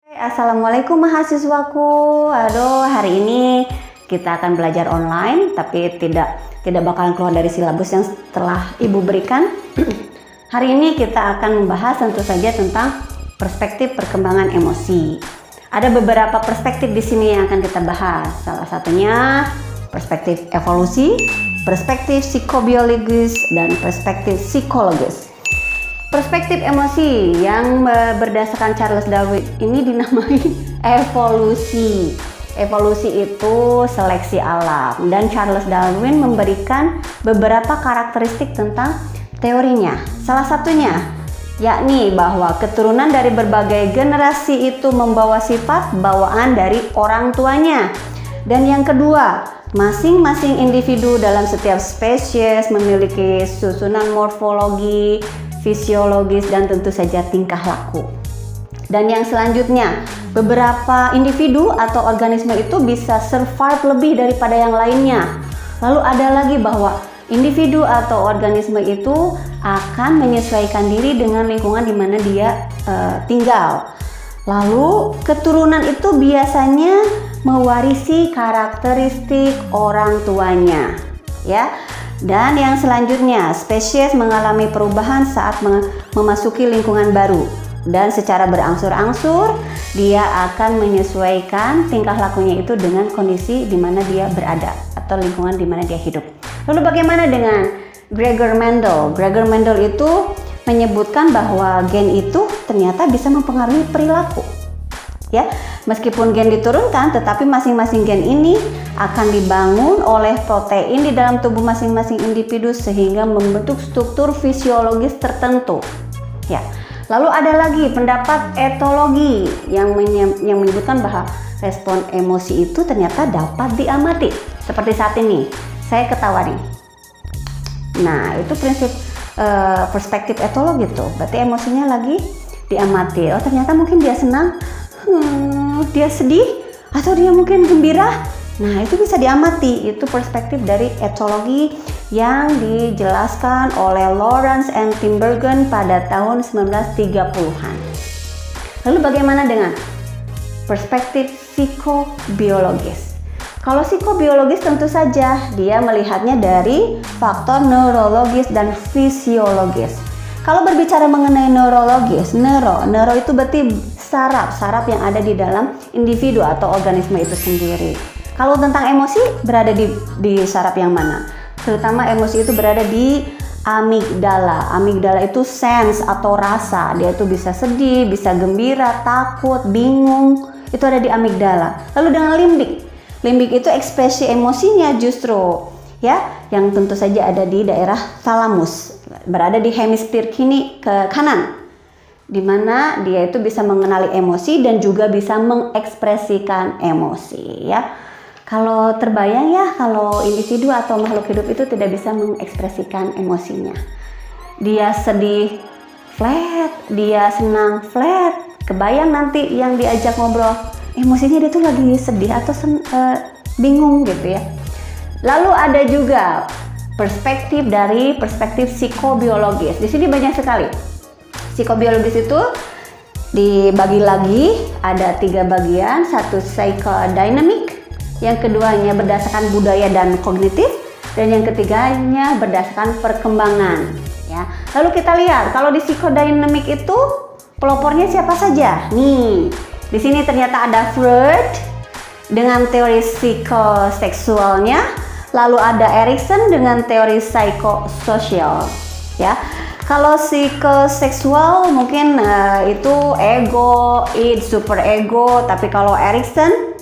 Assalamualaikum mahasiswaku. Aduh, hari ini kita akan belajar online, tapi tidak bakalan keluar dari silabus yang telah Ibu berikan. Hari ini kita akan membahas tentu saja tentang perspektif perkembangan emosi. Ada beberapa perspektif di sini yang akan kita bahas. Salah satunya perspektif evolusi, perspektif psikobiologis, dan perspektif psikologis. Perspektif emosi yang berdasarkan Charles Darwin ini dinamai evolusi. Evolusi itu seleksi alam, dan Charles Darwin memberikan beberapa karakteristik tentang teorinya. Salah satunya yakni bahwa keturunan dari berbagai generasi itu membawa sifat bawaan dari orang tuanya. Dan yang kedua, masing-masing individu dalam setiap spesies memiliki susunan morfologi, fisiologis, dan tentu saja tingkah laku. Dan yang selanjutnya, beberapa individu atau organisme itu bisa survive lebih daripada yang lainnya. Lalu ada lagi bahwa individu atau organisme itu akan menyesuaikan diri dengan lingkungan di mana dia tinggal. Lalu keturunan itu biasanya mewarisi karakteristik orang tuanya, ya. Dan yang selanjutnya, spesies mengalami perubahan saat memasuki lingkungan baru, dan secara berangsur-angsur dia akan menyesuaikan tingkah lakunya itu dengan kondisi di mana dia berada atau lingkungan di mana dia hidup. Lalu bagaimana dengan Gregor Mendel? Gregor Mendel itu menyebutkan bahwa gen itu ternyata bisa mempengaruhi perilaku. Ya, meskipun gen diturunkan, tetapi masing-masing gen ini akan dibangun oleh protein di dalam tubuh masing-masing individu sehingga membentuk struktur fisiologis tertentu. Ya, lalu ada lagi pendapat etologi yang menyebutkan bahwa respon emosi itu ternyata dapat diamati. Seperti saat ini, saya ketawa nih. Nah, itu prinsip perspektif etologi tuh. Berarti emosinya lagi diamati. Oh, ternyata mungkin dia senang. Dia sedih atau dia mungkin gembira. Nah, itu bisa diamati. Itu perspektif dari etologi yang dijelaskan oleh Lawrence and Tinbergen pada tahun 1930-an. Lalu bagaimana dengan perspektif psikobiologis? Kalau psikobiologis tentu saja dia melihatnya dari faktor neurologis dan fisiologis. Kalau berbicara mengenai neurologis, neuro itu berarti saraf yang ada di dalam individu atau organisme itu sendiri. Kalau tentang emosi berada di saraf yang mana? Terutama emosi itu berada di amigdala. Amigdala itu sense atau rasa. Dia itu bisa sedih, bisa gembira, takut, bingung. Itu ada di amigdala. Lalu dengan limbik. Limbik itu ekspresi emosinya justru yang tentu saja ada di daerah thalamus. Berada di hemisfer kiri ke kanan, di mana dia itu bisa mengenali emosi dan juga bisa mengekspresikan emosi, ya. Kalau terbayang ya, kalau individu atau makhluk hidup itu tidak bisa mengekspresikan emosinya. Dia sedih flat, dia senang flat. Kebayang nanti yang diajak ngobrol, emosinya dia tuh lagi sedih atau bingung gitu ya. Lalu ada juga perspektif psikobiologis. Di sini banyak sekali. Psikobiologis itu dibagi lagi, ada 3 bagian. Satu psychodynamic, yang keduanya berdasarkan budaya dan kognitif, dan yang ketiganya berdasarkan perkembangan. Ya. Lalu kita lihat kalau di psychodynamic itu pelopornya siapa saja? Nih, di sini ternyata ada Freud dengan teori psikoseksualnya. Lalu ada Erikson dengan teori psikososial, ya. Kalau psikoseksual mungkin itu ego, id, super ego, tapi kalau Erikson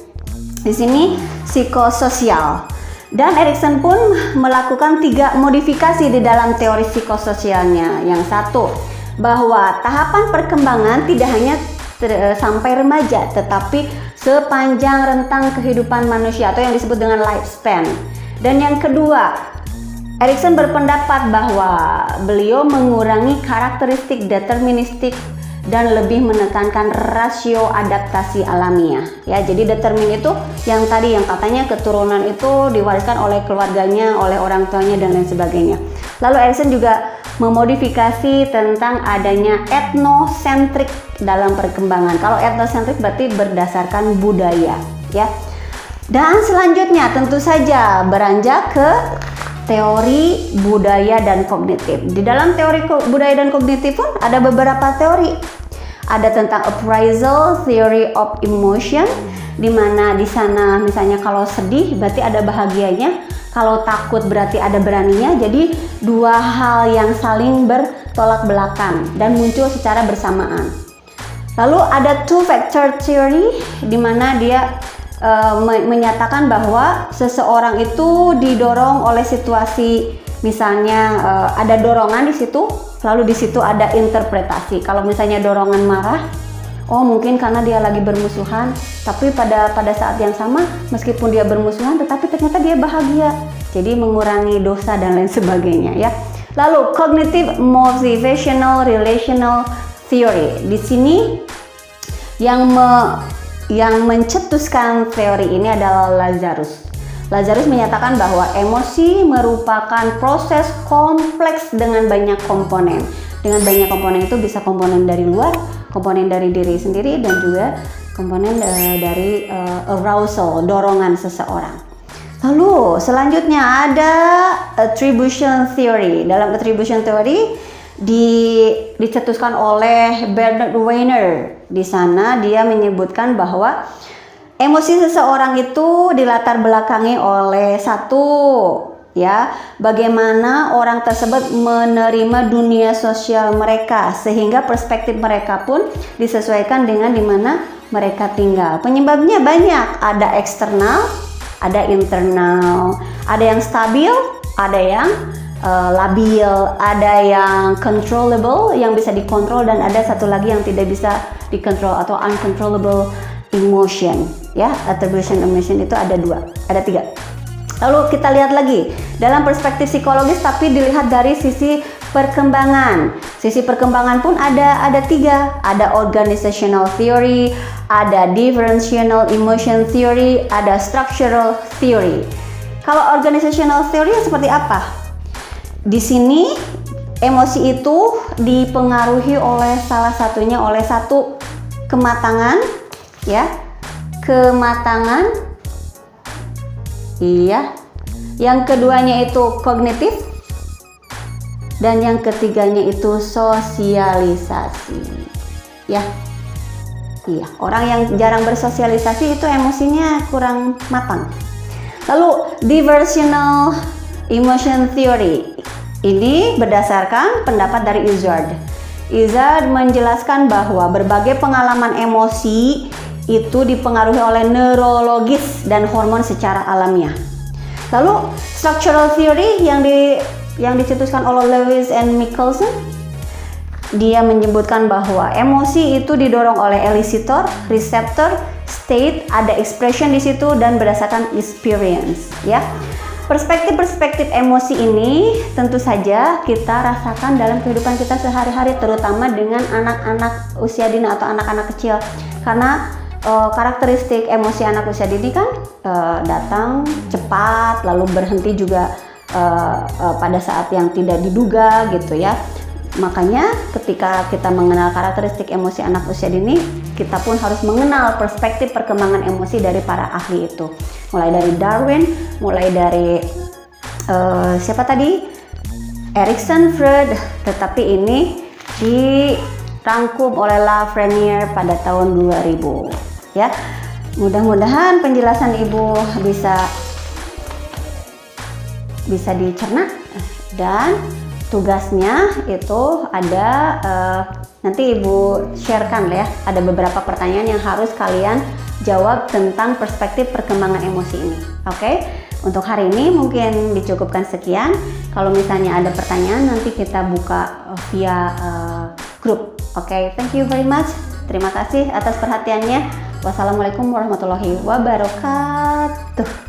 di sini psikososial. Dan Erikson pun melakukan 3 modifikasi di dalam teori psikososialnya. Yang satu, bahwa tahapan perkembangan tidak hanya sampai remaja, tetapi sepanjang rentang kehidupan manusia atau yang disebut dengan lifespan. Dan yang kedua, Erikson berpendapat bahwa beliau mengurangi karakteristik deterministik dan lebih menekankan rasio adaptasi alamiah. Ya, jadi determin itu yang tadi yang katanya keturunan itu diwariskan oleh keluarganya, oleh orang tuanya dan lain sebagainya. Lalu Erikson juga memodifikasi tentang adanya etnosentrik dalam perkembangan. Kalau etnosentrik berarti berdasarkan budaya, ya. Dan selanjutnya tentu saja beranjak ke teori budaya dan kognitif. Di dalam teori budaya dan kognitif pun ada beberapa teori. Ada tentang appraisal theory of emotion, di mana di sana misalnya kalau sedih berarti ada bahagianya, kalau takut berarti ada beraninya. Jadi dua hal yang saling bertolak belakang dan muncul secara bersamaan. Lalu ada two factor theory, di mana dia menyatakan bahwa seseorang itu didorong oleh situasi, misalnya ada dorongan di situ, lalu di situ ada interpretasi. Kalau misalnya dorongan marah, oh mungkin karena dia lagi bermusuhan, tapi pada saat yang sama meskipun dia bermusuhan tetapi ternyata dia bahagia, jadi mengurangi dosa dan lain sebagainya, ya. Lalu cognitive motivational relational theory, di sini yang mencetuskan teori ini adalah Lazarus. Lazarus menyatakan bahwa emosi merupakan proses kompleks dengan banyak komponen. Dengan banyak komponen itu bisa komponen dari luar, komponen dari diri sendiri, dan juga komponen dari arousal, dorongan seseorang. Lalu selanjutnya ada attribution theory. Dalam attribution theory dicetuskan oleh Bernard Weiner. Di sana dia menyebutkan bahwa emosi seseorang itu dilatar belakangi oleh satu, ya, bagaimana orang tersebut menerima dunia sosial mereka, sehingga perspektif mereka pun disesuaikan dengan di mana mereka tinggal. Penyebabnya banyak, ada eksternal, ada internal, ada yang stabil, ada yang labil, ada yang controllable, yang bisa dikontrol, dan ada satu lagi yang tidak bisa dikontrol atau uncontrollable emotion, ya. Attribution emotion itu ada tiga. Lalu kita lihat lagi dalam perspektif psikologis, tapi dilihat dari sisi perkembangan. Sisi perkembangan pun ada tiga. Ada organizational theory, ada differential emotion theory, ada structural theory. Kalau organizational theory seperti apa? Di sini emosi itu dipengaruhi oleh salah satunya oleh satu kematangan, ya, kematangan, iya. Yang keduanya itu kognitif, dan yang ketiganya itu sosialisasi, ya. Iya, orang yang jarang bersosialisasi itu emosinya kurang matang. Lalu diversional emotion theory. Ini berdasarkan pendapat dari Izzard. Izzard menjelaskan bahwa berbagai pengalaman emosi itu dipengaruhi oleh neurologis dan hormon secara alamiah. Lalu structural theory yang dicetuskan oleh Lewis and Michelson, dia menyebutkan bahwa emosi itu didorong oleh elicitor, receptor, state, ada expression di situ, dan berdasarkan experience, ya. Perspektif emosi ini tentu saja kita rasakan dalam kehidupan kita sehari-hari, terutama dengan anak-anak usia dini atau anak-anak kecil. Karena karakteristik emosi anak usia dini kan datang cepat, lalu berhenti juga pada saat yang tidak diduga, gitu ya. Makanya ketika kita mengenal karakteristik emosi anak usia dini, kita pun harus mengenal perspektif perkembangan emosi dari para ahli itu. Mulai dari Darwin, mulai dari siapa tadi? Erikson, Freud, tetapi ini dirangkum oleh Lafreniere pada tahun 2000, ya. Mudah-mudahan penjelasan Ibu bisa dicerna, dan tugasnya itu ada nanti Ibu sharekan ya, ada beberapa pertanyaan yang harus kalian jawab tentang perspektif perkembangan emosi ini. Oke, untuk hari ini mungkin dicukupkan sekian. Kalau misalnya ada pertanyaan, nanti kita buka via grup. Oke, thank you very much. Terima kasih atas perhatiannya. Wassalamualaikum warahmatullahi wabarakatuh.